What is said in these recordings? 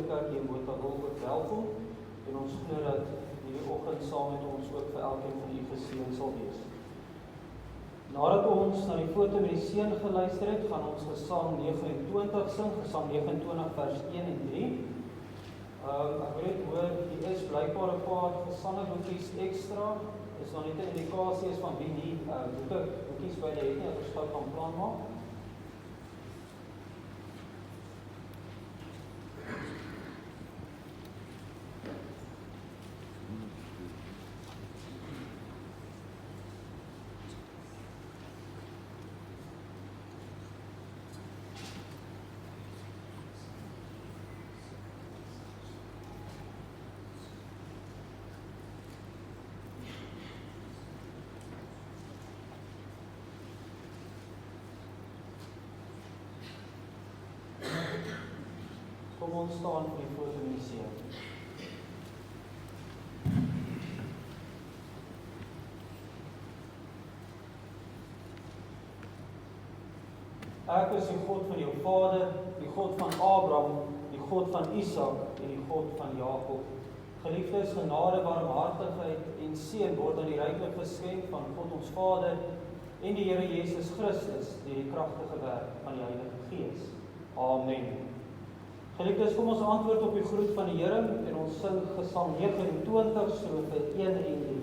Kerk hier in Bothaville ook welkom. En ons glo dat hierdie oggend saam met ons ook vir elkeen van u geseën sal wees. Nadat ons na die foto met die seun geluister het, gaan ons Gesang 29 sing, Gesang 29 vers 1 en 3. Ek weet hoor, hier is blykbaar 'n paar gesangboekies ekstra. Is nog net 'n indikasie is van wie die boekies by die het nie, ek verskou kan plan maak. Kom ons staan vir die foto met die seun. Ek is die God van jou vader, die God van Abraham, die God van Isak en die God van Jakob. Geliefdes, genade, barmhartigheid en seën word aan die ryklik geskenk van God ons Vader en die Here Jesus Christus deur die kragtige werk van die Heilige Gees. Amen. Geliefdes, kom ons antwoord op die groet van die Here en ons sing Gesang 29 strofe 1 en 3.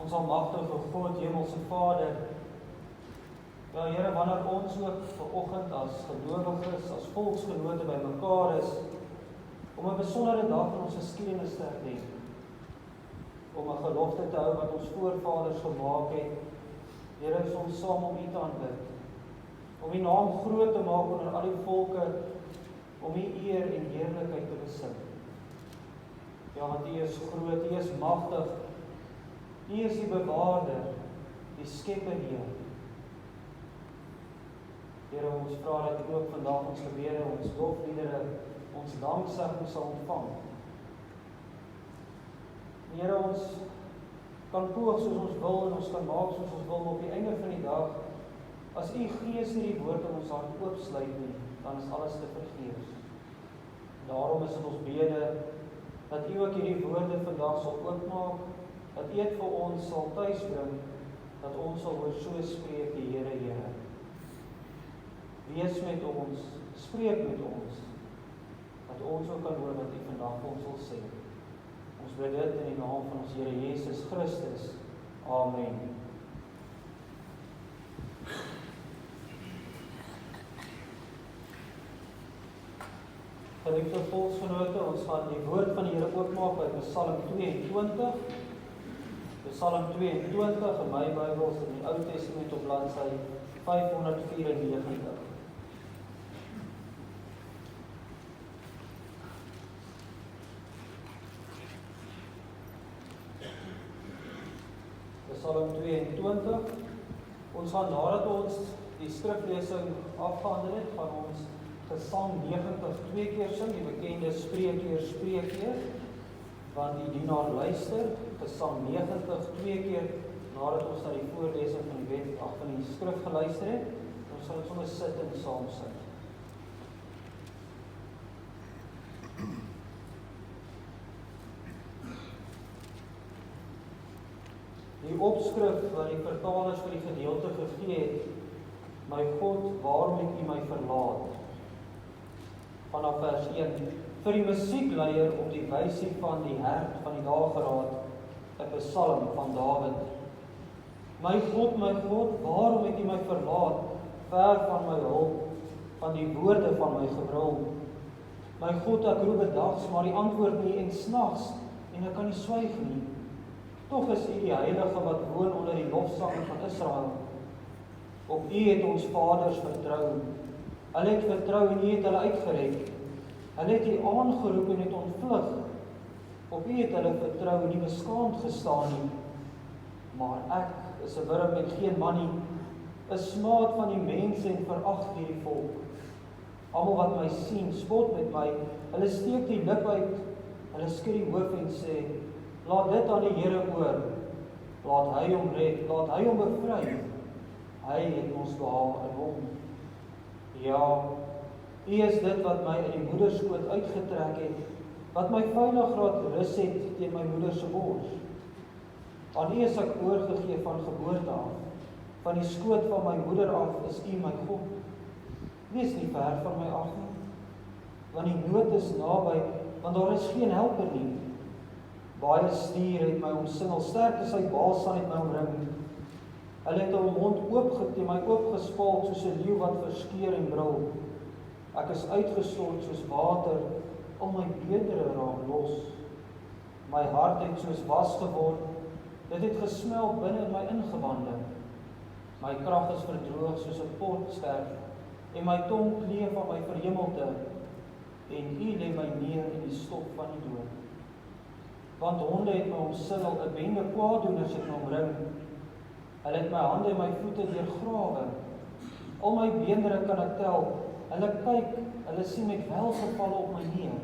Ons almagtige God, Hemelse Vader, ja Here, wanneer ons ook vanoggend as gelowiges, as volksgenote bymekaar is, om 'n besondere dag in ons geskiedenis te herdenk, om 'n gelofte te hou wat ons voorvaders gemaak het, Here, is ons saam om U te aanbid, om U naam groot te maak onder al die volke, om U eer en heerlikheid te besing. Ja, want U is groot, U is magtig, U is die bewaarder, die skepper Heer. Here, ons vra dat U ook vandag ons gebede, ons lofliedere, ons danksegging sal ontvang. Here, ons kan poog soos ons wil en ons kan maak soos ons wil, maar op die einde van die dag, as U Gees nie die woord in ons hart oopsluit nie, dan is alles te vergeefs. Daarom is dit ons bede, dat U ook hierdie woorde vandag sal oopmaak, dat U dit vir ons sal tuisbring, dat ons sal hoor so spreek die Here, Here. Wees met ons, spreek met ons, dat ons ook kan hoor wat U vandag vir ons wil sê. Ons bid dit in die naam van ons Here Jesus Christus. Amen. Geliefde volksgenote, ons gaan die woord van die Here oopmaak uit Psalm 22. Psalm 22 in my Bybel is in die Ou Testament op bladsy 594. Psalm 22, Ons gaan nadat ons die skriflesing afgehandel het, gaan ons Gesang 90 2 keer sing, die bekende spreekkeer, want die dienaar luister, Gesang 90 2 keer, nadat ons na die voorlesing van die skrif geluister het, ons sal sommer sit en saam sing. Die opskrif wat die vertalers vir die gedeelte gegee het, my God, waarom het U my verlaat? Vanaf vers 1, vir die musiekleier op die wysie van die hert van die dageraad, 'n psalm van Dawid. My God, waarom het U my verlaat, ver van my hulp, van die woorde van my gebrul? My God, ek roep bedags, maar U antwoord nie, en snags, en ek kan nie swyg nie. Tog is U die Heilige wat woon onder die lofsange van Israel. Op U het ons vaders vertrou. Hulle het vertrou en U het hulle uitgered. Hulle het U aangeroep en het ontvlug. Op U het hulle vertrou en nie beskaamd gestaan nie. Maar ek is 'n wurm met geen man nie, 'n smaad van die mense en verag hierdie volk. Almal wat my sien, spot met my. Hulle steek die lip uit, hulle skud die hoof en sê, laat dit aan die Here oor. Laat hy hom red, laat hy hom bevry. Hy het ons behaag in hom. Ja, U is dit wat my uit die moederskoot uitgetrek het, wat my veilig laat rus het teen my moeder se bors. Aan U is ek oorgegee van geboorte af. Van die skoot van my moeder af is U my God. Wees nie ver van my af nie, want die nood is naby, want daar is geen helper nie. Baie stier het my omsingel, sterk is sy balsam het my omring. Hulle het hul mond oopgeteen, my oopgespalt soos 'n leeu wat verskeur en brul. Ek is uitgestort soos water, al my beendere raak los. My hart het soos was geword, dit het gesmelt binne in my ingewande. My krag is verdroog soos 'n potsterf, en my tong kleef van my verhemelte, en U lê my neer in die stof van die dood. Want honde het my omsingel, 'n bende kwaaddoeners het my omring. Hulle het my hande en my voete deurgrawe. Al my beendere kan ek tel. Hulle kyk, hulle sien met welgevalle op my neer.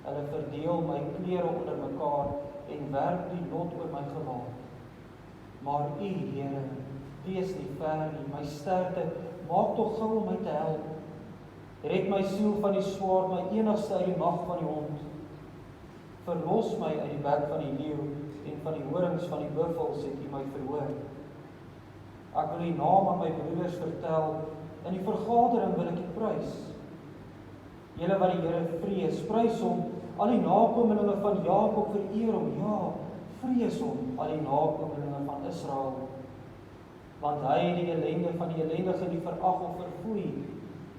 Hulle verdeel my klere onder mekaar en werp die lot oor my gelaat. Maar U, Here, wees nie ver nie, my sterkte, maak tog gou om my te help. Red my siel van die swaard, my enigste uit die mag van die hond. Verlos my uit die bek van die leeu en van die horings van die buffels het U my verhoor. Ek wil U naam aan my broeders vertel, in die vergadering wil ek U prys. Julle wat die Here vrees, prys hom, al die nakomelinge van Jakob vereer hom, ja, vrees hom, al die nakomelinge van Israel. Want hy het die ellende van die ellendige nie verag of verfoei,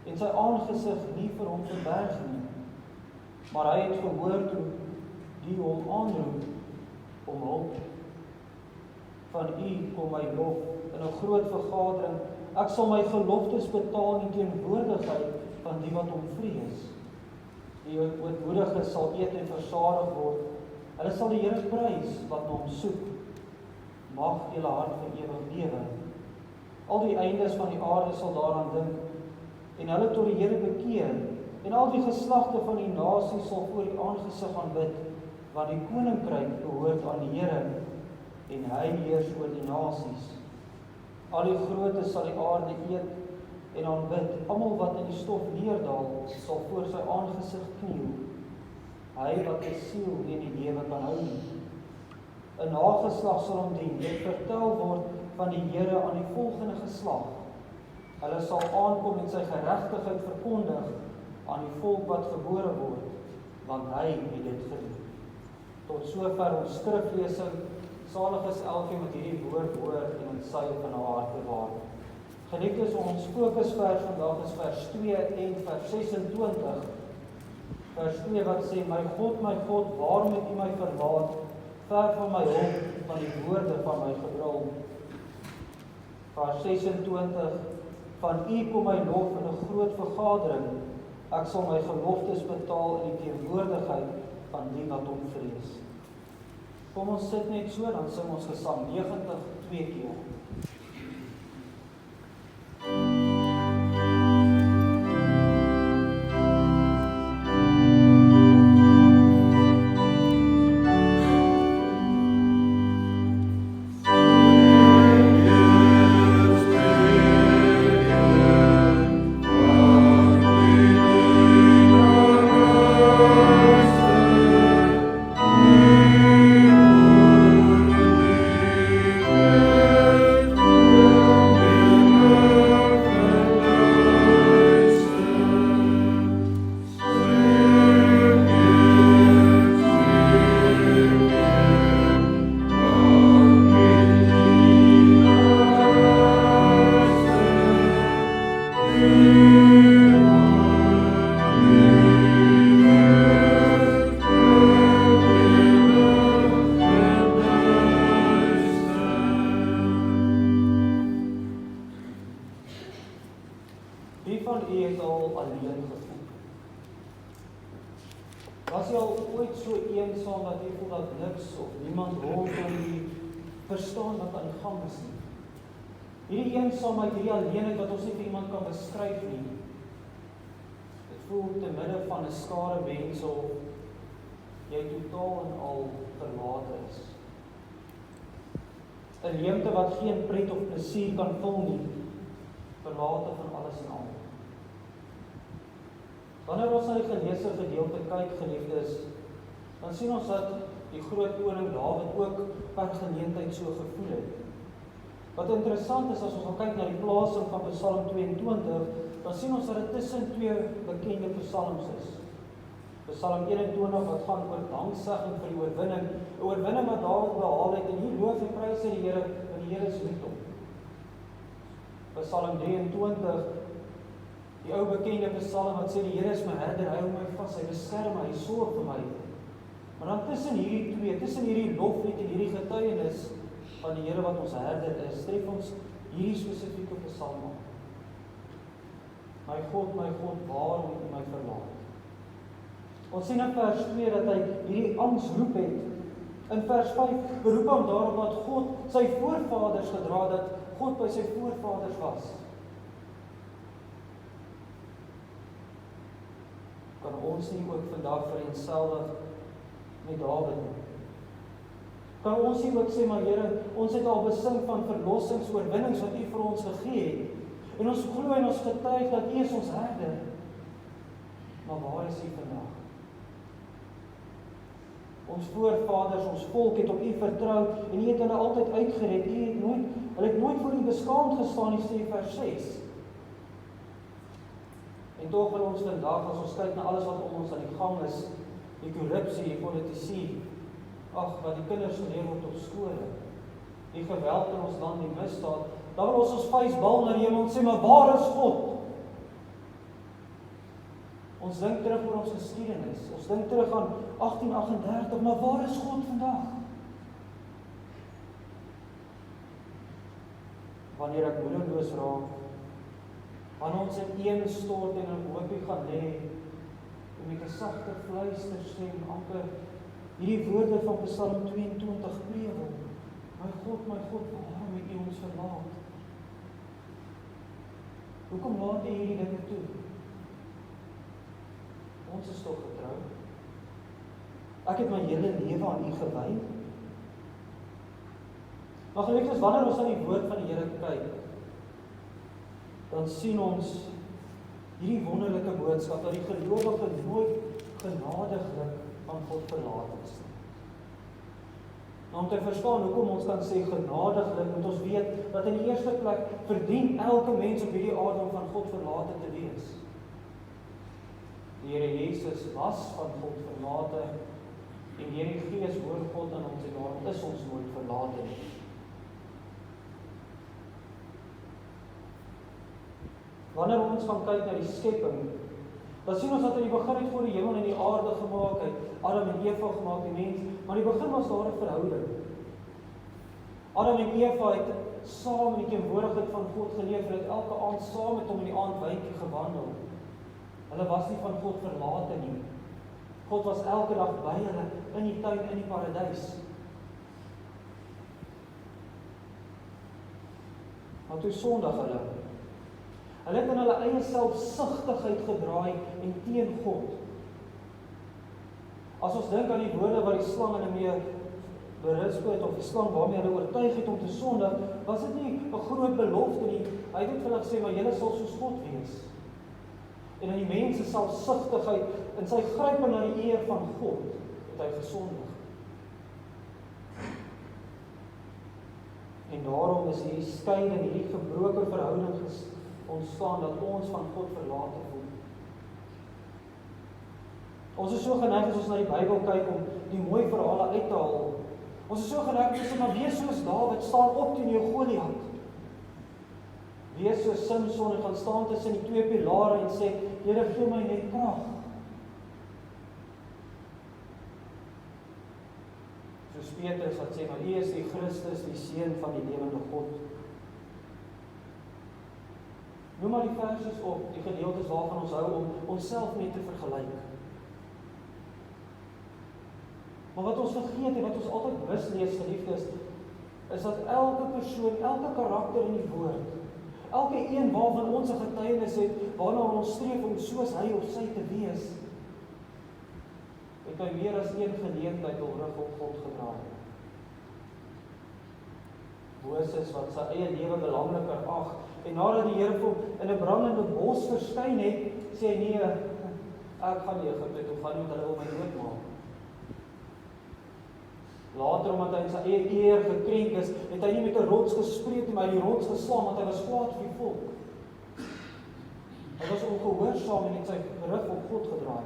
en sy aangesig nie vir hom verberg nie. Maar hy het gehoor toe die hom aanroep om hulp. Van U kom my lof in 'n groot vergadering. Ek sal my geloftes betaal in teenwoordigheid van die wat hom vrees. Die ootmoediges sal eet en versadig word. Hulle sal die Here prys wat na hom soek. Mag julle hart vir ewig lewe. Al die eindes van die aarde sal daaraan dink en hulle tot die Here bekeer. En al die geslagte van die nasies sal voor die aangesig aanbid, want die koninkryk behoort aan die Here en hy heers oor die nasies. Al die grootes sal die aarde eet en aanbid. Almal wat in die stof neerdal, sal voor sy aangesig kniel. Hy wat die siel en die lewe kan hou nie. 'n nageslag sal hom dien. Dit vertel word van die Here aan die volgende geslag. Hulle sal aankom en sy geregtigheid verkondig aan die volk wat gebore word, want hy het dit gedoen. Tot sover ons skriflesing. Salig is elkeen wat hierdie woord hoor en in sy van haar hart bewaar. Geliefdes, ons fokusvers vandag is vers 2 en vers 26. Vers 2 wat sê, my God, waarom het U my verlaat, ver van my hulp, van die woorde van my gebrul. Vers 26, van U kom my lof in 'n groot vergadering. Ek sal my geloftes betaal in die teenwoordigheid van die wat hom vrees. Kom ons sit net so, dan sing ons Gesang 90 2 keer. Wie van u het al alleen gevoel? Was jy al ooit so eensaam dat jy voel dat niks of niemand rondom u verstaan wat aan die gang is nie? Hierdie eensaamheid, hierdie alleenheid wat ons nie vir iemand kan beskryf nie. Dit voel te midde van 'n skare mense of jy totaal en al verlate is. 'n leemte wat geen pret of plesier kan vul nie, verlate van alles en al. Wanneer ons na die geleesde gedeelte kyk, geliefdes, dan sien ons dat die groot koning Dawid ook per geleentheid so gevoel het. Wat interessant is, as ons kyk na die plasing van Psalm 22, dan sien ons dat dit tussen twee bekende psalms is. Psalm 21 wat gaan oor danksegging vir die oorwinning, 'n oorwinning wat Dawid behaal het, en hier loof en prys hy die Here, want die Here is met hom. Psalm 23, die ou bekende psalm wat sê, die Here is my herder, hy hou my vas, hy beskerm my, hy sorg vir my. Maar dan tussen hierdie twee, tussen hierdie loflied en hierdie getuienis van die Here wat ons herder is, tref ons hierdie spesifieke psalm aan. My God, waarom het U my verlaat? Ons sien in vers 2 dat hy hierdie angsroep het. In vers 5 beroep hom daarop dat God sy voorvaders gedra het, dat God by sy voorvaders was. Kan ons nie ook vandag vereenselwig met Dawid nie? Kan ons nie ook sê, maar Here, ons het al besing van verlossingsoorwinnings wat U vir ons gegee het, en ons glo en ons getuig dat U is ons herder. Maar waar is U vandag? Ons voorvaders, ons volk het op U vertrou, en U het hulle altyd uitgered. Hulle het nooit voor U beskaamd gestaan nie, sê vers 6. En tog wil ons vandag, as ons kyk na alles wat om ons aan die gang is, die korrupsie, die politisie, wat die kinders geleer word op skole, die geweld in ons land, die misdaad, dan wil ons vuisbal na die hemel en sê, maar waar is God? Ons dink terug oor ons geskiedenis, ons dink terug aan 1838, maar waar is God vandag? Wanneer ek moedeloos raak, wanneer ons in een stort en in hoopie gaan lê, en met 'n sagte fluisterstem amper hierdie woorde van Psalm 22 prewel. My God, waarom het U ons verlaat? Hoekom laat U hierdie dinge toe? Ons is tog getrou. Ek het my hele lewe aan U gewy. Maar geliefdes, wanneer ons aan die woord van die Here kyk, dan sien ons hierdie wonderlike boodskap dat die gelowige nooit genadiglik van God verlaat is. Nou, om te verstaan hoekom ons kan sê genadiglik, moet ons weet dat in die eerste plek verdien elke mens op hierdie aarde om van God verlate te wees. Die Here Jesus was van God verlate, en deur die Gees woon God in ons, en daarom is ons nooit verlate nie. Wanneer ons gaan kyk na die skepping, dan sien ons dat in die begin het God die hemel en die aarde gemaak, het Adam en Eva gemaak, die mens, maar in die begin was daar 'n verhouding. Adam en Eva het saam in die teenwoordigheid van God geleef, hulle het elke aand saam met hom in die aandwykie gewandel. Hulle was nie van God verlate nie. God was elke dag by hulle, in die tuin, in die paradys. Maar toe sondig hulle. Hulle het in hulle eie selfsugtigheid gedraai en teen God. As ons dink aan die woorde wat die slang in mee berisp het, of die slang waarmee hulle oortuig het om te sondig, was dit nie 'n groot belofte nie. Hy het vir hulle gesê, maar julle sal soos God wees. En in die mens se selfsugtigheid, in sy grype na die eer van God, het hy gesondig. En daarom is hierdie skeiding, hierdie gebroke verhouding ontstaan, dat ons van God verlate voel. Ons is so geneig as ons na die Bybel kyk om die mooi verhale uit te haal. Ons is so geneig om te sê, maar wees soos Dawid, staan op teen jou Goliat. Wees soos Samson en gaan staan tussen die twee pilare en sê, Here, gee my net krag. Soos Petrus wat sê, maar U is die Christus, die Seun van die lewende God. Noem maar die versies op, die gedeeltes waarvan ons hou om onsself mee te vergelyk. Maar wat ons vergeet en wat ons altyd mislees, geliefdes, is dat elke persoon, elke karakter in die woord, elke een waarvan ons 'n getuienis het, waarna ons streef om soos hy of sy te wees, het hy meer as een geleentheid hul rug op God gedraai. Moses wat sy eie lewe belangriker ag, en nadat die Here hom in 'n brandende bos verskyn het, sê hy nee, ek gaan nie Egipte toe gaan nie, want hulle wil my doodmaak. Later, omdat hy in sy eie eer gekrenk is, het hy nie met 'n rots gespreek nie, maar hy die rots geslaan, want hy was kwaad vir die volk. Hy was ongehoorsaam en het sy rug op God gedraai.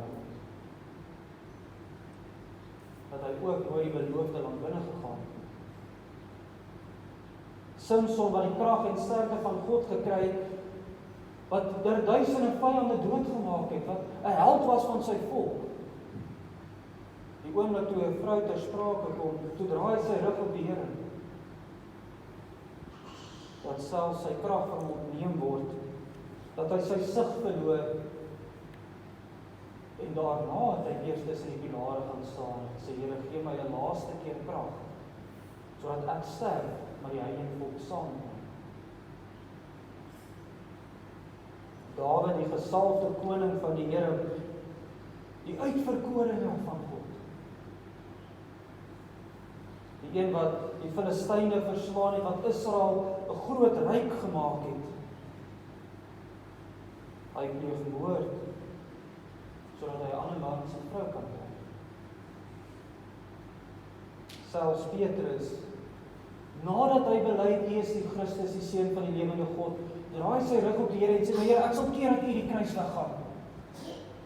Dat hy ook nooit die beloofde land binne gegaan. Samson wat die krag en sterkte van God gekry het, wat deur duisende vyande doodgemaak het, wat 'n held was van sy volk. Die oomblik toe 'n vrou ter sprake kom, toe draai sy rug op die Here. Dat selfs sy krag van hom ontneem word, dat hy sy sig verloor, en daarna het hy eers tussen die pilare gaan staan, sê Here, gee my 'n laaste keer krag, sodat ek sterf, maar die heilige volk saam met my. Dawid, die gesalfde koning van die Here, die uitverkorene van God. Die een wat die Filistyne verslaan het, wat Israel 'n groot ryk gemaak het. Hy pleeg moord, sodat hy 'n ander man sy vrou kan kry. Selfs Petrus, nadat hy bely, U is die Christus, die Seun van die lewende God, draai sy rug op die Here en sê, maar Here, ek sal keer dat U die kruis weggaan.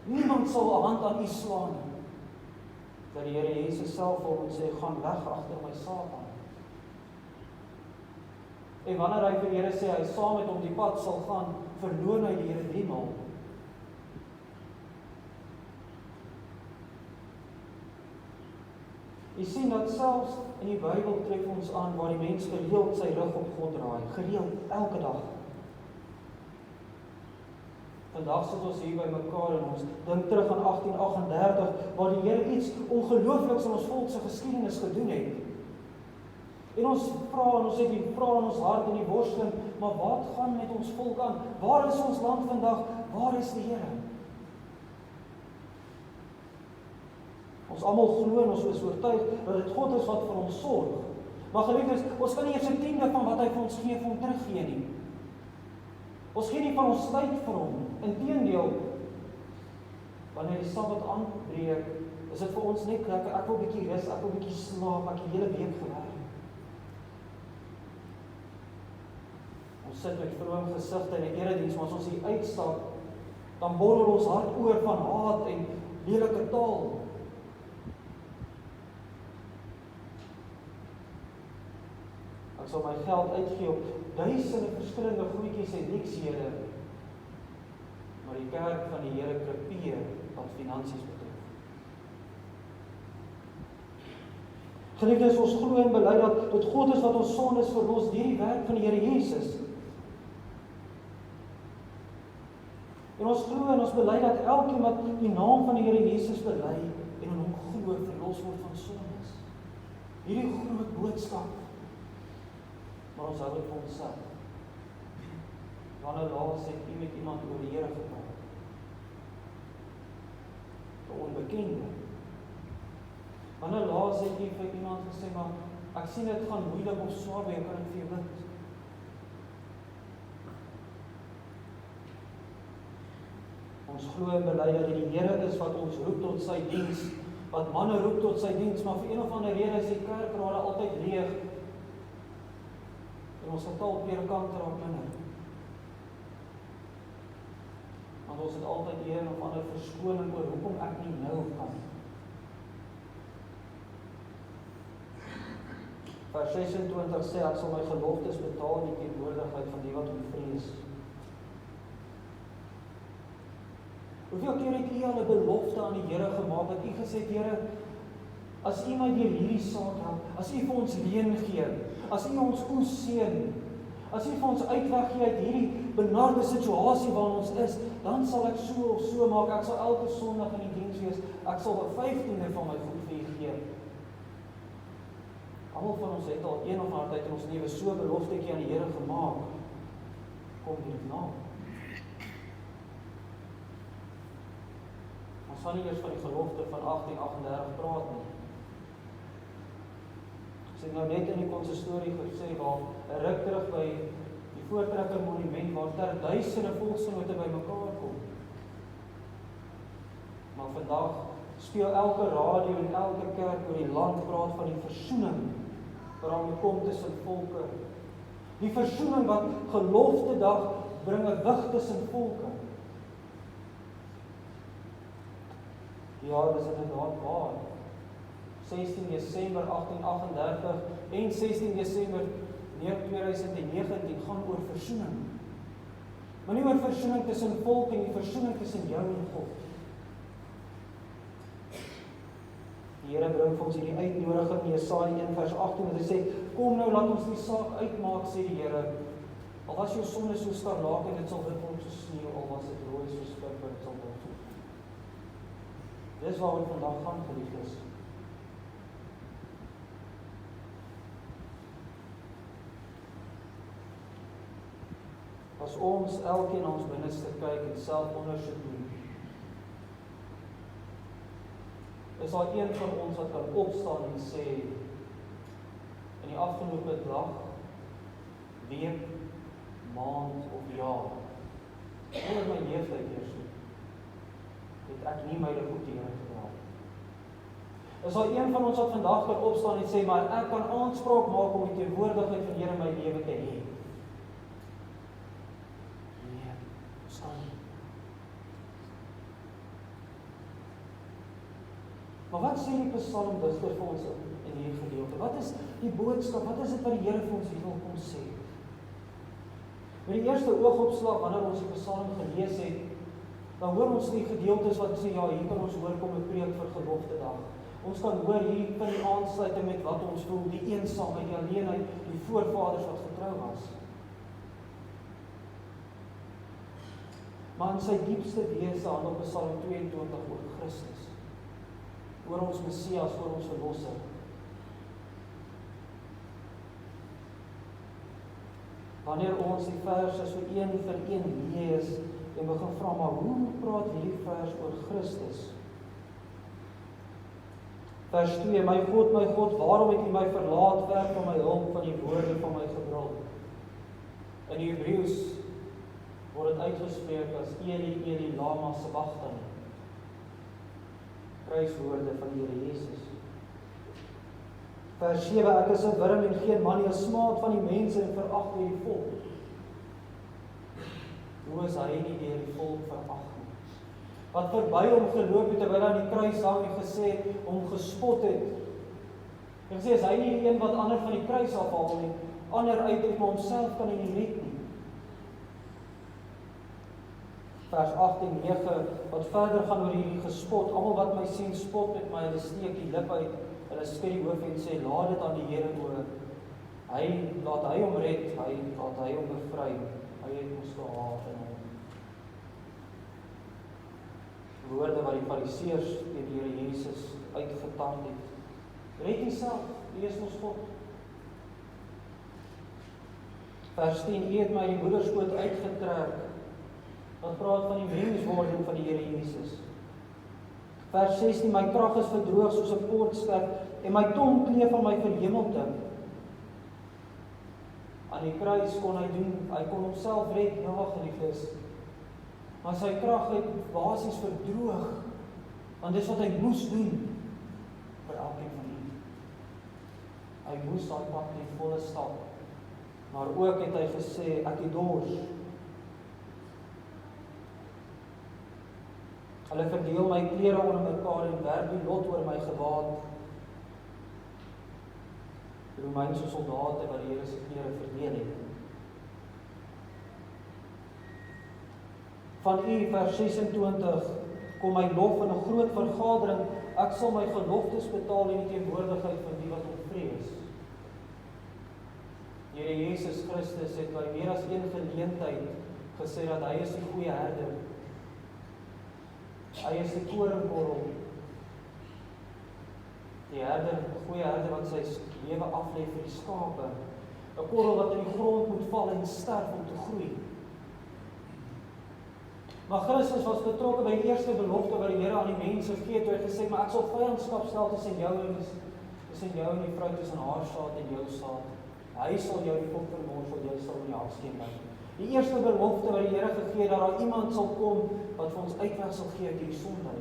Niemand sal 'n hand aan U slaan nie. Dat die Here Jesus self vir hom sê, gaan weg agter my Satan. En wanneer hy vir die Here sê, hy saam met hom die pad sal gaan, verloon hy die Here 3 maal. Jy sien dat selfs in die Bybel tref ons aan waar die mens gereeld sy rug op God draai, gereeld, elke dag. Vandag sit ons hier by mekaar en ons dink terug aan 1838, waar die Here iets ongeloofliks in ons volk se geskiedenis gedoen het. En ons vra, en ons het die vraag in ons hart en die worsteling, maar wat gaan met ons volk aan? Waar is ons land vandag? Waar is die Here? Ons almal glo en ons is oortuig dat dit God is wat vir ons sorg. Maar geliefdes, ons kan nie eers 'n tiende van wat hy vir ons gee vir hom teruggee nie. Ons gee nie van ons tyd vir hom. Inteendeel, wanneer die Sabbat aanbreek, is dit vir ons net lekker, ek wil bietjie rus, ek wil bietjie slaap, ek het die hele week gewerk. Ons sit met vroom gesigte in 'n erediens, maar as ons hier uitstap, dan borrel ons hart oor van haat en lelike taal. Ek sal my geld uitgee op duisende verskillende goedjies en leksiehede, maar die kerk van die Here krepeer wat finansies betref. Geliefdes, ons glo en bely dat dit God is wat ons sondes verlos deur die werk van die Here Jesus. En ons glo en ons bely dat elkeen wat die naam van die Here Jesus bely en in hom glo, verlos word van sondes. Hierdie groot boodskap. Maar ons hou dit vir onsself. Wanneer laas het u met iemand oor die Here gepraat? 'n onbekende. Wanneer laas het u vir iemand gesê, maar ek sien dit gaan moeilik of swaar, kan ek vir jou bid? Ons glo en bely dat dit die Here is wat ons roep tot sy diens, wat manne roep tot sy diens, maar vir een of ander rede is die kerkrade altyd leeg. En ons getal predikante raak minder. Want ons het altyd een of ander verskoning oor hoekom ek nie nou kan. Vers 26 sê, ek sal my geloftes betaal in die teenwoordigheid van die wat hom vrees. Hoeveel keer het u al 'n belofte aan die Here gemaak, dat u gesê het, Here, as u my deur hierdie saak help, as u vir ons leen gee, as u ons oes seën, As U vir ons uitweg gee uit hierdie benarde situasie waarin ons is, dan sal ek so of so maak, ek sal elke Sondag in die diens wees, ek sal 'n 15de van my goed vir U gee. Almal van ons het al een of ander tyd in ons lewe so 'n beloftetjie aan die Here gemaak. Kom dit na. Ons gaan nie eers van die gelofte van 1838 praat nie. Ons het nou net in die konsistorie gesê waar 'n ruk terug by die Voortrekker monument waar ter duisende volksgenote bymekaar kom. Maar vandag speel elke radio en elke kerk oor die land praat van die versoening waaraan kom tussen volke. Die versoening wat Geloftedag bring 'n wig tussen volke. Ja, dis inderdaad waar. 16 Desember 1838 en 16 Desember 2019 gaan oor versoening. Maar nie oor versoening tussen volke nie, versoening tussen jou en God. Die Here bring vir ons hierdie uitnodiging in Jesaja 1 vers 18 en hy sê, kom nou laat ons die saak uitmaak, sê die Here. Al was jou sonde so skarlaak en dit sal wit word soos sneeu, al was dit rooi soos purper, dit sal word soos. Dis waaroor vandag gaan, geliefdes. As ons elkeen ons binneste kyk en selfondersoek doen, is daar een van ons wat kan opstaan en sê, in die afgelope dag, week, maand of jaar, oor my leeftijd eers, het ek nie my goed Here gedaan. Is daar een van ons wat vandag kan opstaan en sê, maar ek kan aanspraak maak om die teenwoordigheid van Here in my lewe te hê. Nee, staan nie. Maar wat sê die psalmdigter vir ons in hierdie gedeelte? Wat is die boodskap? Wat is dit wat die Here vir ons hier wil kom sê? Met die eerste oogopslag, wanneer ons die psalm gelees het, dan hoor ons die gedeeltes wat sê, ja, hier kan ons hoor kom 'n preek vir Geloftedag. Ons kan hoor hier van die aansluiting met wat ons voel, die eensaamheid, die alleenheid, die voorvaders wat getrou was. Maar in sy diepste wese handel Psalm 22 oor Christus, oor ons Messias, oor ons Verlosser. Wanneer ons die verse so een vir een lees en begin vra, maar hoe praat hierdie vers oor Christus? Vers 2, my God, waarom het U my verlaat, ver van my hulp, van die woorde van my gebrul? In die Hebreëus word dit uitgespreek as Eli, Eli, lama sabachthani. Pryswoorde van die Here Jesus. Vers 7, ek is 'n wurm en geen man nie, 'n smaad van die mense en verag deur die volk. Hoe is hy nie deur die volk verag nie? Wat verby hom geloop het terwyl hy aan die kruis hang en gesê hom gespot het. En sê, is hy nie die een wat ander van die kruis afhaal nie, ander uit maar homself kan hy nie red nie. Vers 8 en 9, wat verder gaan oor hierdie gespot, almal wat my sien spot met my, hulle steek die lip uit, hulle skud die hoof en sê, laat dit aan die Here oor. Laat hy hom red, laat hy hom bevry, hy het ons gehaat in hom. Woorde wat die Fariseërs teen die Here Jesus uitgetand het. Red jouself, U is ons God. Vers 10, U het my die moederskoot uitgetrek. Wat praat van die menswording van die Here Jesus. Vers 16, my krag is verdroog soos 'n poortsterk en my tong kleef van my verhemelte. Aan die kruis kon hy kon homself red, ja geliefdes. Maar sy krag het basies verdroog, want dis wat hy moes doen vir elkeen van u. Hy moes daai pad ten volle stap. Maar ook het hy gesê, ek het dors. Hulle verdeel my klere onder mekaar en werp die lot oor my gewaad. Die Romeinse soldate wat die Here se klere verdeel het. Van u, vers 26, kom my lof in 'n groot vergadering, ek sal my geloftes betaal in die teenwoordigheid van die wat hom vrees. Here Jesus Christus het by meer as een geleentheid gesê dat hy is die goeie herder. Hy is die koringkorrel. Die herder, die goeie herder wat sy lewe aflê vir die skape. 'n Korrel wat in die grond moet val en sterf om te groei. Maar Christus was betrokke by die eerste belofte wat die Here aan die mense gee, toe hy gesê, maar ek sal vyandskap stel tussen jou en die vrou, tussen haar saad en jou saad. Hy sal jou die kop vermorsel, jy sal in die haksteen byt. Die eerste belofte wat die Here gegee het, dat daar iemand sal kom wat vir ons uitweg sal gee uit hierdie sonde.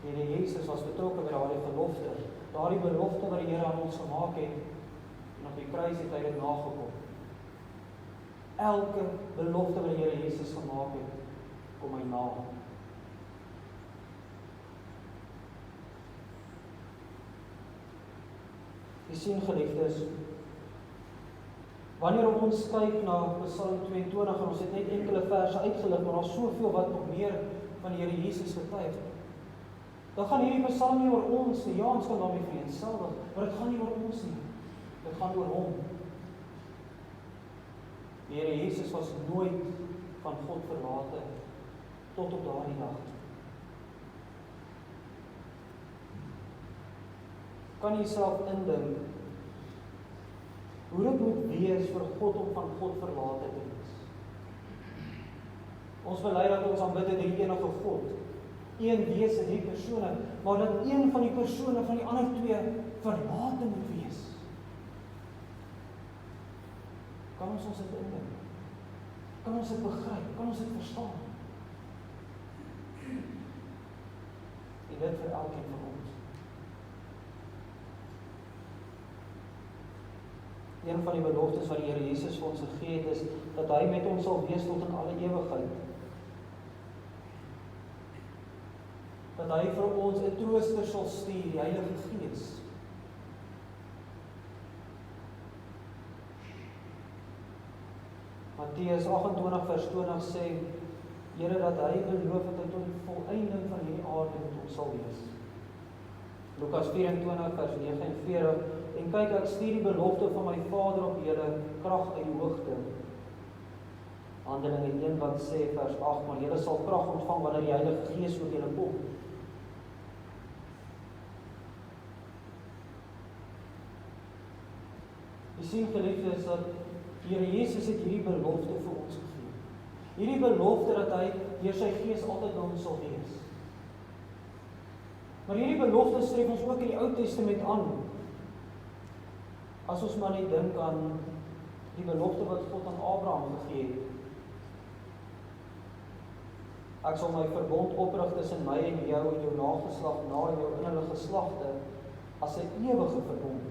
Die Here Jesus was betrokke by daardie belofte. Daardie belofte wat die Here aan ons gemaak het, en op die kruis het hy dit nagekom. Elke belofte wat die Here Jesus gemaak het, kom hy na. Jy sien, geliefdes, wanneer ons kyk na Psalm 22, en ons het net enkele verse uitgelig, maar daar is soveel wat nog meer van die Here Jesus getuig. Dan gaan hierdie Psalm nie oor ons nie, ja, ons kan daarmee vereenselwig, maar dit gaan nie oor ons nie, dit gaan oor hom. Die Here Jesus was nooit van God verlate, tot op daardie dag. Kan jy self indink, hoe dit moet wees vir God om van God verlate te wees? Ons bely dat ons aanbid die enige God, een wese, 3 persone, maar dat een van die persone van die ander 2 verlate moet wees. Kan ons dit indink? Kan ons dit begryp? Kan ons dit verstaan? En dit vir elkeen van ons. Een van die beloftes wat die Here Jesus vir ons gegee het, is dat hy met ons sal wees tot in alle ewigheid. Dat hy vir ons 'n trooster sal stuur, die Heilige Gees. Matteus 28 vers 20 sê, Here, dat hy beloof dat hy tot die volëinding van hierdie aarde met ons sal wees. Lukas 24 vers 49, en kyk, ek stuur die belofte van my Vader op julle, krag uit die hoogte. Handelinge 1 wat sê vers 8, maar julle sal krag ontvang wanneer die Heilige Gees oor julle kom. Jy sien, geliefdes, dat die Here Jesus het hierdie belofte vir ons gegee. Hierdie belofte dat hy deur sy Gees altyd by ons sal wees. Maar hierdie belofte streef ons ook in die Ou Testament aan. As ons maar net dink aan die belofte wat God aan Abraham gegee het. Ek sal my verbond oprig tussen my en jou nageslag na jou in hulle geslagte as 'n ewige verbond,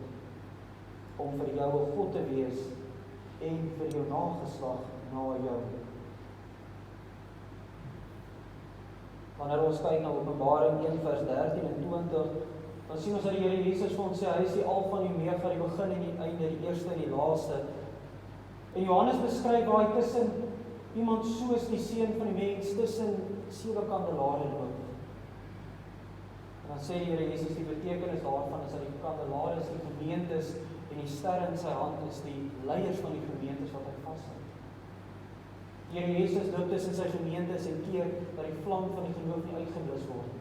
om vir jou 'n God te wees en vir jou nageslag na jou. Wanneer ons kyk na Openbaring 1 vers 13 en 20, dan sien ons dat die Here Jesus vir ons sê, hy is die Alfa en die Omega, die begin en die einde, die eerste en die laaste. En Johannes beskryf waar hy tussen iemand soos die Seun van die mens, tussen 7 kandelare loop. En dan sê die Here Jesus, die betekenis daarvan is dat die kandelare is die gemeentes, en die ster in sy hand is die leiers van die gemeentes wat hy vashou. Die Here Jesus loop tussen sy gemeentes en keer dat die vlam van die geloof nie uitgeblus word.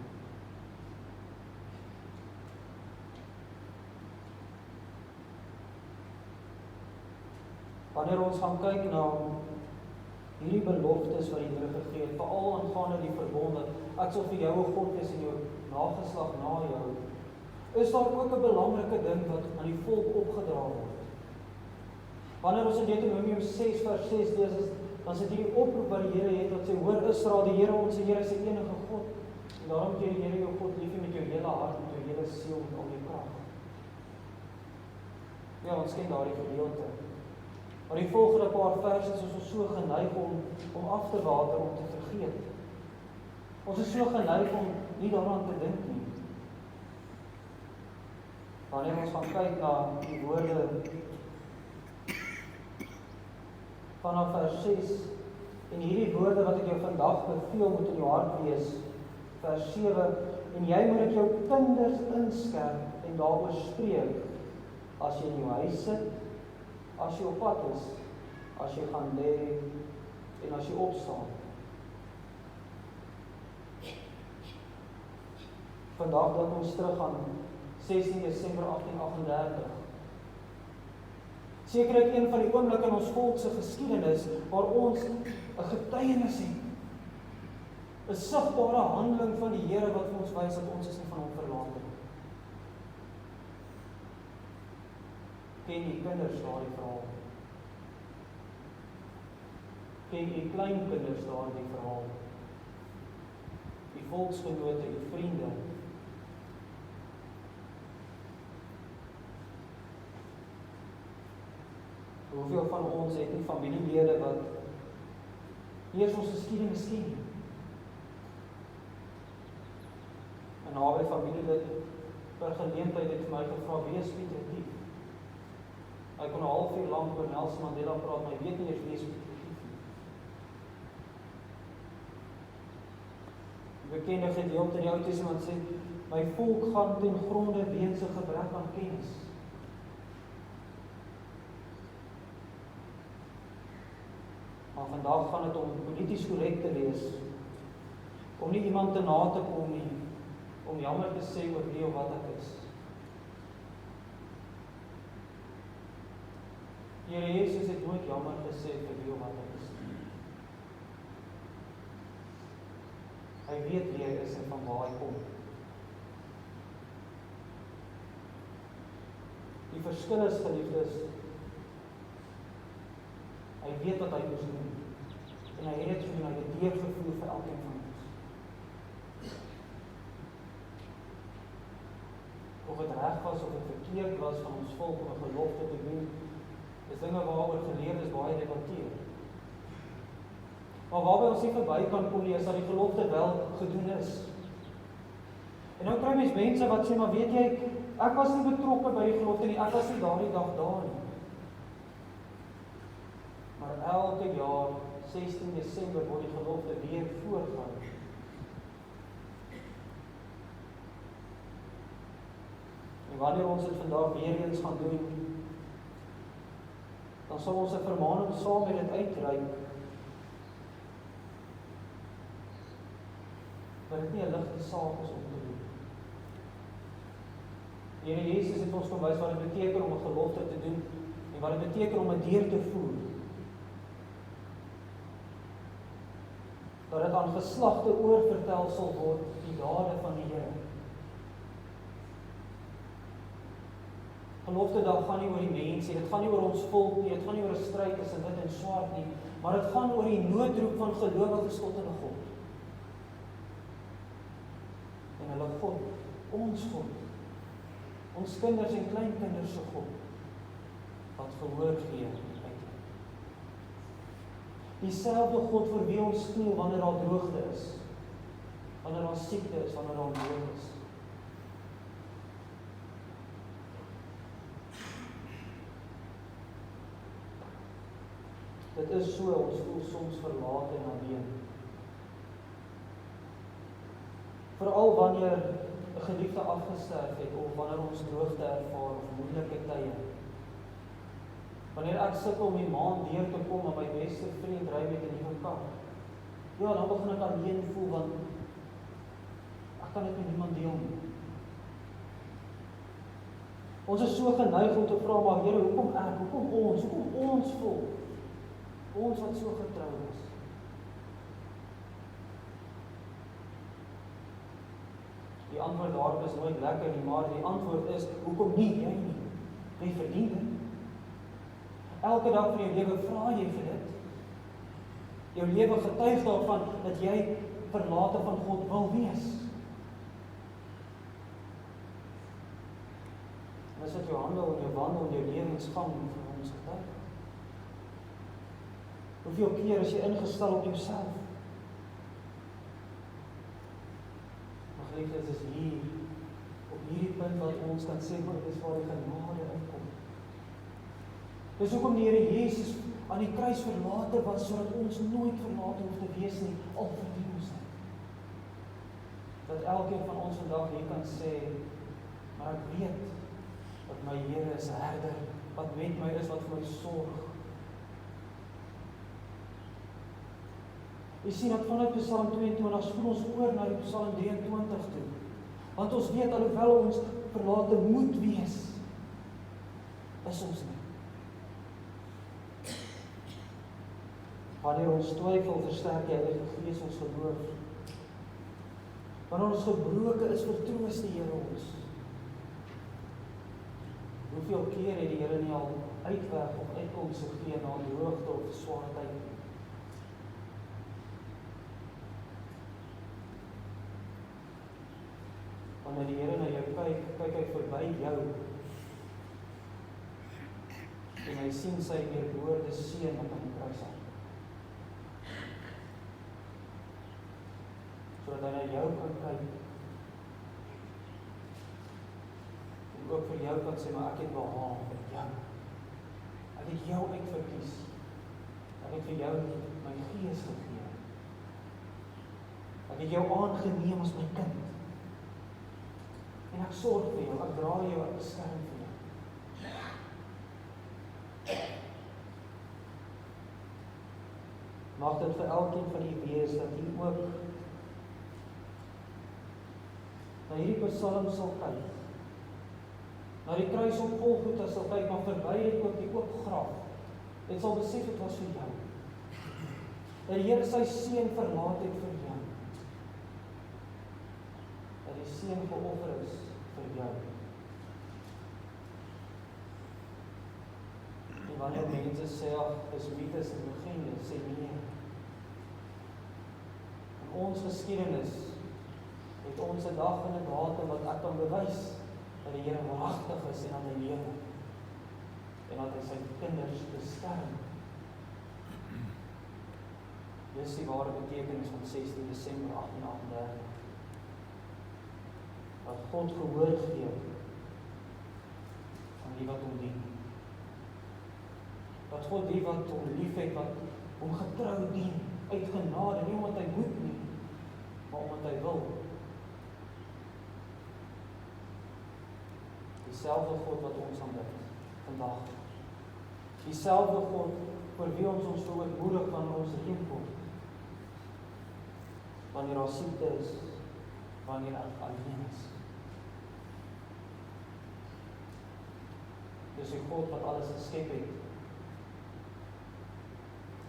Wanneer ons gaan kyk na hierdie beloftes wat die Here gegee het, veral aangaande die verbond, ek sal vir jou 'n God wees en jou nageslag na jou, is daar ook 'n belangrike ding wat aan die volk opgedra word. Wanneer ons in Deuteronomium 6 vers 6 lees, dan is dit hierdie oproep wat die Here het, wat sê, hoor Israel, die Here, ons Here is die enige God, en daarom moet jy die Here jou God lief hê met jou hele hart, met jou hele siel, met al jou krag. Ja, ons ken daardie gedeelte. Maar die volgende paar verse is ons so geneig om af te water, om te vergeet. Ons is so geneig om nie daaraan te dink nie. Wanneer ons gaan kyk na die woorde vanaf vers 6, en hierdie woorde wat ek jou vandag beveel moet in jou hart wees, vers 7, en jy moet dit jou kinders inskerp en daaroor spreek, as jy in jou huis sit, as jy op pad is, as jy gaan lê en as jy opstaan. Vandag dink ons terug aan 16 Desember 1838. Sekerlik een van die oomblikke in ons volk se geskiedenis waar ons 'n getuienis het. 'n Sigbare handeling van die Here wat vir ons wys dat ons is nie van hom verlaat nie. Ken jy kinders daardie verhaal? Ken jy kleinkinders daardie verhaal? Die volksgenote, die vriende. Hoeveel van ons het nie familielede wat nie eens ons geskiedenis ken nie? 'n naby familielid per geleentheid het vir my gevra, wie is Pieter Dief? Hy kon 'n halfuur lank oor Nelson Mandela praat, maar hy weet nie eers wie is Pieter Dief nie. Die bekende gedeelte in die Ou Testament sê, my volk gaan ten gronde weens 'n gebrek aan kennis. Maar vandag gaan dit om polities korrek te wees, om nie iemand te na te kom nie, om jammer te sê oor wie of wat ek is. Die Here Jesus het nooit jammer gesê vir wie of wat ek is. Hy weet wie hy is en van waar hy kom. Die verskil is, geliefdes, hy weet wat hy moes doen. En hy het gedoen, hy het deurgevoer vir elkeen van ons. Of het reg was, of het verkeerd was van ons volk om 'n gelofte te doen, is dinge waaroor geleerdes baie debatteer. Maar waarby ons nie verby kan kom nie, is dat die gelofte wel gedoen is. En nou kry mens mense wat sê, maar weet jy, ek was nie betrokke by die gelofte nie, ek was nie daardie dag daar nie. Maar elke jaar, 16 Desember, word die gelofte weer voorgehou. En wanneer ons dit vandag weer eens gaan doen, dan sal ons 'n vermaning saam met dit uitreik, dat dit nie 'n ligte saak is om te doen. Die Here Jesus het ons gewys wat dit beteken om 'n gelofte te doen, en wat dit beteken om dit deur te voer. Dat dit aan geslagte oorvertel sal word, die dade van die Here. Geloftedag gaan nie oor die mense, dit gaan nie oor ons volk nie, dit gaan nie oor 'n stryd tussen wit en swart nie, maar dit gaan oor die noodroep van gelowiges tot in God. En hulle God, ons kinders en kleinkinders se God, wat gehoor gee uit. Dieselfde God vir wie ons kniel wanneer daar droogte is, wanneer daar siekte is, wanneer daar nood is. Dit is so, ons voel soms verlate en alleen. Veral wanneer 'n geliefde afgesterf het, of wanneer ons droogte ervaar, of moeilike tye. Wanneer ek sukkel om die maand deur te kom, en my beste vriend ry met 'n nuwe kar. Ja, dan begin ek alleen voel, want ek kan dit met niemand deel nie. Ons is so geneig om te vra, maar Here, hoekom ek, hoekom ons volk? Ons wat so getrou is. Die antwoord daarop is nooit lekker nie, maar die antwoord is, hoekom nie jy nie? Jy verdien dit. Elke dag van jou lewe vra jy vir dit. Jou lewe getuig daarvan dat jy verlate van God wil wees. En as dit jou handel en jou wandel en jou lewensgang vir ons getuig. Hoeveel keer is jy ingestel op jouself? Maar geliefdes, is hier, op hierdie punt wat ons kan sê, maar dis waar die genade inkom. Dis hoekom die Here Jesus aan die kruis verlate was, sodat ons nooit verlate hoef te wees nie, al verdien ons dit. Dat elkeen van ons vandag hier kan sê, maar ek weet, dat my Here is 'n herder, wat met my is, wat vir my sorg. Jy sien dat vanuit Psalm 22 spoel ons oor na die Psalm 23 toe. Want ons weet, alhoewel ons verlate moet wees, is ons nie. Wanneer ons twyfel, versterk die Heilige Gees ons geloof. Wanneer ons gebroken is, vertroos die Here ons. Hoeveel keer het die Here nie al uitweg of uitkoms gegee na droogte of swaar tyd? Wanneer die Here na jou kyk hy verby jou en hy sien sy weerboorde seun wat aan die kruis hang. Sodat hy na jou kan kyk en ook vir jou kan sê, maar ek het behaal vir jou. Ek het jou uitverkies. Ek het vir jou my gees gegee. Ek het jou aangeneem as my kind. En ek sorg vir jou, ek dra jou, ek beskerm vir jou. Mag dit vir elkeen van u wees, dat u ook na hierdie Psalm sal kyk. Na die kruis op Golgotha sal kyk, maar verby dit ook die oop graf. Dit sal besef het was vir jou. Dat die Here sy seun verlaat het vir jou. Dat die seun geoffer is vir jou. En wanneer mense sê, ag, dis mites en legendes, sê nee. In ons geskiedenis het ons 'n dag en 'n datum wat ek kan bewys dat die Here waaragtig is en aan my lewe. En dat hy sy kinders beskerm. Dis die ware betekenis van 16 Desember 1838. Dat God gehoor gee aan die wat hom dien. Dat God die wat hom liefhet, wat hom getrou dien, uit genade, nie omdat hy moet nie, maar omdat hy wil. Dieselfde God wat ons aanbid vandag. Dieselfde God vir wie ons so ootmoedig wanneer ons reën kom. Wanneer daar siekte is, wanneer ek alleen is. Dis die God wat alles geskep het.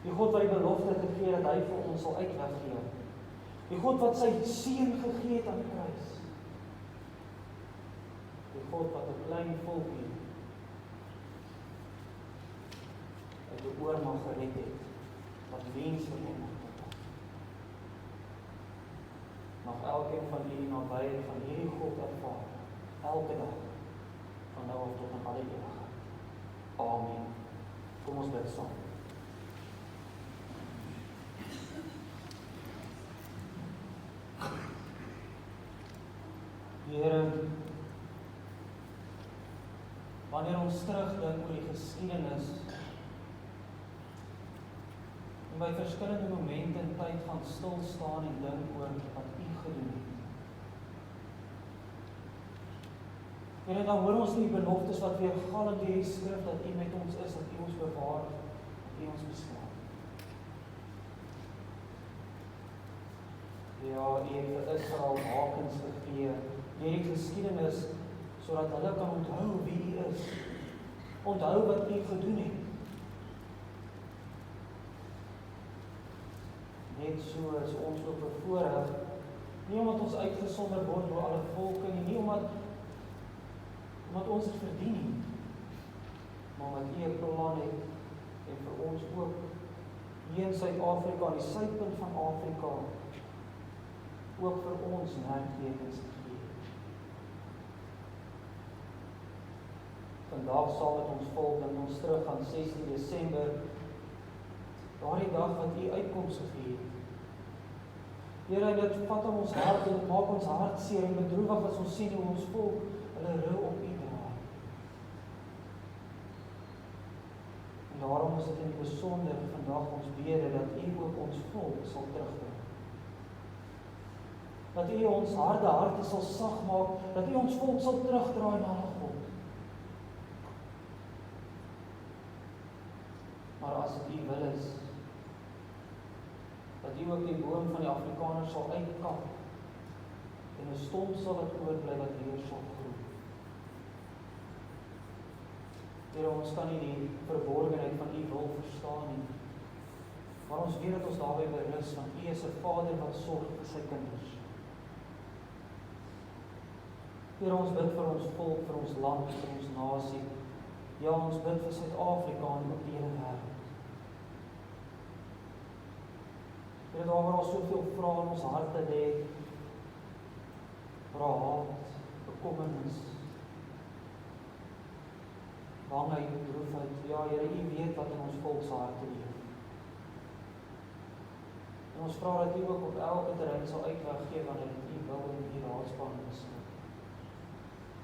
Die God wat die belofte gegee het, dat hy vir ons sal uitweg gee. Die God wat sy seun gegee het aan die kruis. Die God wat 'n klein volkie uit die oormag gered het, wat wens vir hom het. Mag elkeen van u naby van hierdie God ervaar, elke dag, van nou af tot in alle ewigheid. Amen. Kom ons bid saam. Here, wanneer ons terugdink oor die geskiedenis en by verskillende momente in tyd gaan stil staan en dink oor wat u gedoen het. Here, dan hoor ons die beloftes wat weer gal in die skrif, dat u met ons is, dat u ons bewaar, dat u ons beskerm. Ja, u het vir Israel hakens gegee, deur die geskiedenis, sodat hulle kan onthou wie u is, onthou wat u gedoen het. Net so is ons ook bevoorreg, nie omdat ons uitgesonder word door alle volke nie omdat ons het verdien nie, maar omdat u 'n plan het en vir ons ook hier in Suid-Afrika, aan die suidpunt van Afrika, ook vir ons merktekens gegee. Vandag saam met ons volk en ons terug aan 16 Desember, daardie dag wat u uitkoms gegee het. Here, dit vat aan ons hart en dit maak ons hart seer en bedroewig as ons sien hoe ons volk hulle rou op u dra. En daarom is dit in die besonder vandag ons bede dat u ook ons volk sal terugbring. Dat u ons harde harte sal sag maak, dat u ons volk sal terugdraai na hulle God. as dit U wil is, dat U ook die boom van die Afrikaners sal uitkap en 'n stomp sal wat oorbly wat weer sal groei. Here, ons kan nie die verborgenheid van U wil verstaan nie, maar ons weet dat ons daarby berus, want U is 'n Vader wat sorg vir sy kinders. Here, ons bid vir ons volk, vir ons land, vir ons nasie. Ja, ons bid vir Suid-Afrika en ook die hele wêreld. Here, daar waar ons soveel vrae in ons harte lê, haat, bekommernis, bangheid, droefheid. Ja, Here, U weet wat in ons volk se harte leef. En ons vra dat U ook op elke terrein sal uitweg gee wanneer dit U wil en U raadspan is.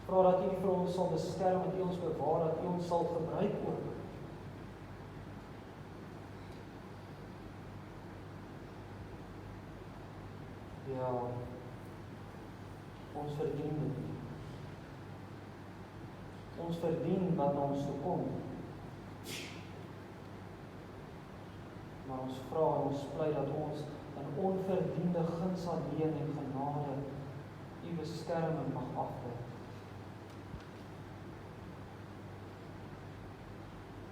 Vra dat U vir ons sal beskerm, dat U ons bewaar, dat U ons sal gebruik ook. Ja, ons verdien dit. Ons verdien wat na ons toe kom. Maar ons vra en ons pleit dat ons in onverdiende guns alleen en genade U beskerming mag afdek.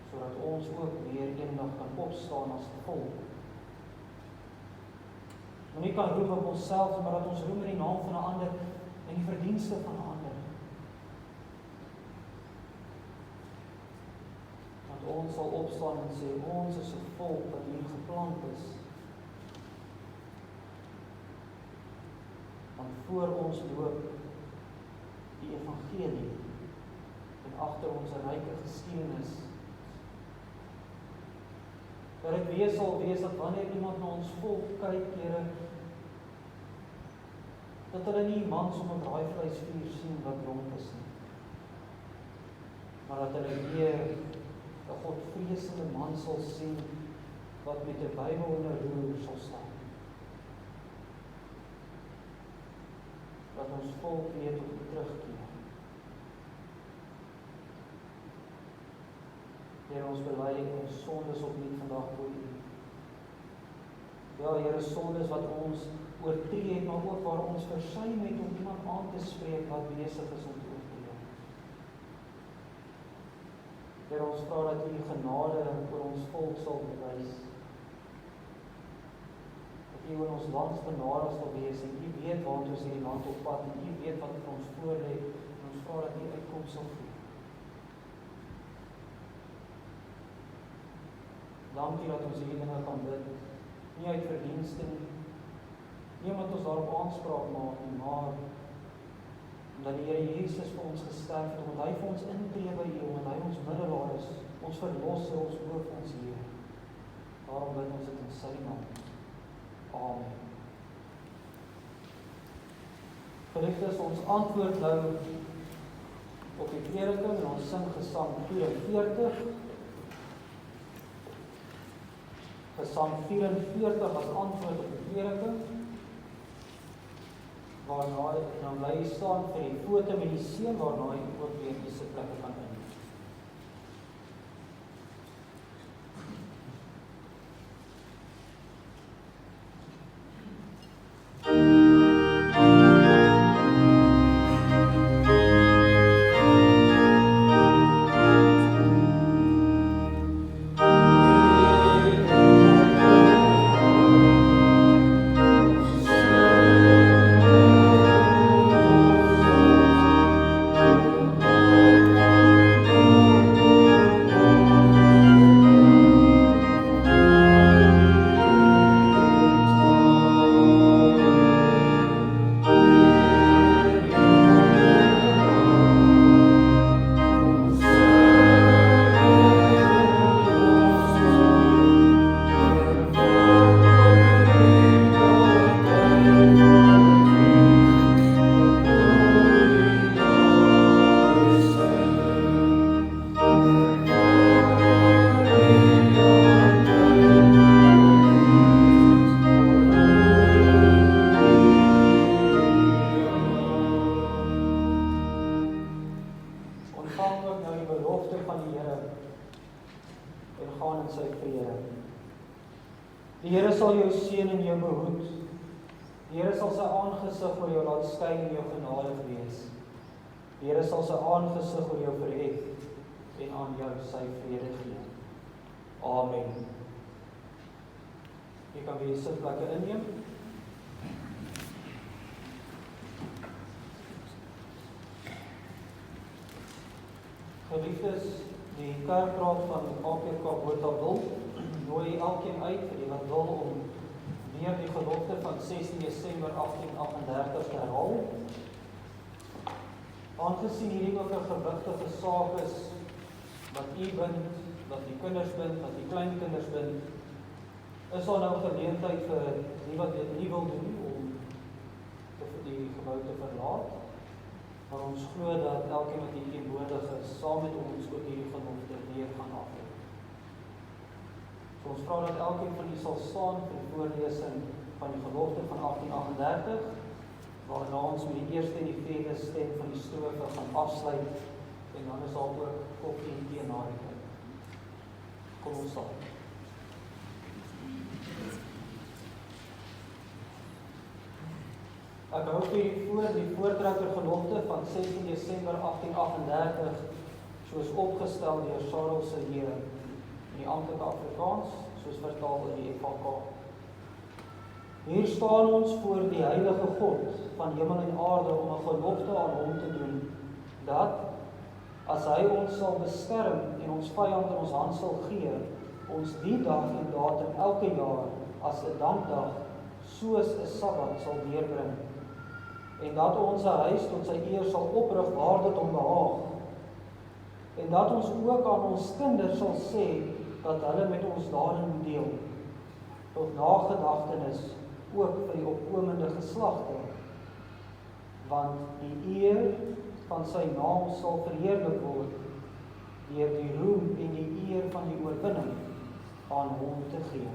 Sodat ons ook weer eendag kan opstaan as volk. En nie kan roep op onsself, maar dat ons roem in die naam van 'n ander en die verdienste van 'n ander. Dat ons sal opstaan en sê, ons is 'n volk wat hier geplant is. Want voor ons loop die evangelie en agter ons 'n ryke geskiedenis. Dat dit sal wees dat wanneer iemand na ons volk kyk, Here, dat hulle nie mans om 'n braaivleisvuur sien wat dronk is nie, maar dat hulle weer 'n Godvreesende man sal sien wat met 'n Bybel in 'n roer sal staan. Dat ons volk weer tot U terugkeer. Here, ons bely ons sondes opnuut vandag voor U. Ja, Here, sondes wat ons oortree het, maar ook waar ons versuim het om iemand aan te spreek wat besig is om te oortree. Here, ons vra dat U genade oor ons volk sal bewys. Dat U in ons land genadig sal wees en U weet waartoe ons hierdie land op pad en U weet wat vir ons voorlê en ons vra dat U uitkoms sal gee. Dankie dat ons hierdie dinge kan bid, nie uit verdienste nie, nie omdat ons daarop aanspraak maak nie, maar omdat die Here Jesus vir ons gesterf het, omdat hy vir ons intree by U, omdat hy ons middelaar is, ons verlosser, ons hoof, ons Heer. Daarom bid ons dit in sy naam. Amen. Geliefdes, ons antwoord nou op die prediking en ons sing Gesang 44. Gesang 44 as antwoord op die prediking, waarna dan bly staan vir die foto met die seun, waarna hy ook weer die se plekke kan inneem. Die Here sal jou seën en jou behoed. Die Here sal sy aangesig oor jou laat skyn en jou genadig wees. Die Here sal sy aangesig oor jou verhef en aan jou sy vrede gee. Amen. Jy kan weer sitplekke inneem. Geliefdes, die kerkraad van Kerk Bothaville nooi elkeen uit vir die wat wil om weer die gelofte van 16 Desember 1838 te herhaal. Aangesien hierdie ook 'n gewigtige saak is wat u bind, wat die kinders bind, wat die kleinkinders bind, is daar nou geleentheid vir die wat dit nie wil doen om die gebou te verlaat. Maar ons glo dat elkeen wat hier teenwoordig is, saam met ons ook hierdie gelofte weer gaan aflê. So ons vra dat elkeen van u sal staan vir die voorlesing van die gelofte van 1838, waarna ons met die eerste en die tweede stem van die strofe gaan afsluit, en dan is daar ook koffie en tee na die tyd. Kom ons staan. Ek hou vir die voortrekker gelofte van 16 Desember 1838 soos opgestel deur Charles se Here in die amptelike Afrikaans, soos vertaal in die FHK. Hier staan ons voor die heilige God van hemel en aarde om 'n gelofte aan hom te doen, dat as hy ons sal beskerm en ons vyand in ons hand sal gee, ons die dag en datum elke jaar as 'n dankdag soos 'n Sabbat sal deurbring, en dat ons 'n huis tot sy eer sal oprig waar dit hom behaag, en dat ons ook aan ons kinders sal sê dat hulle met ons daarin moet deel, tot nagedagtenis ook vir die opkomende geslagte, want die eer van sy naam sal verheerlik word deur die roem en die eer van die oorwinning aan hom te gee.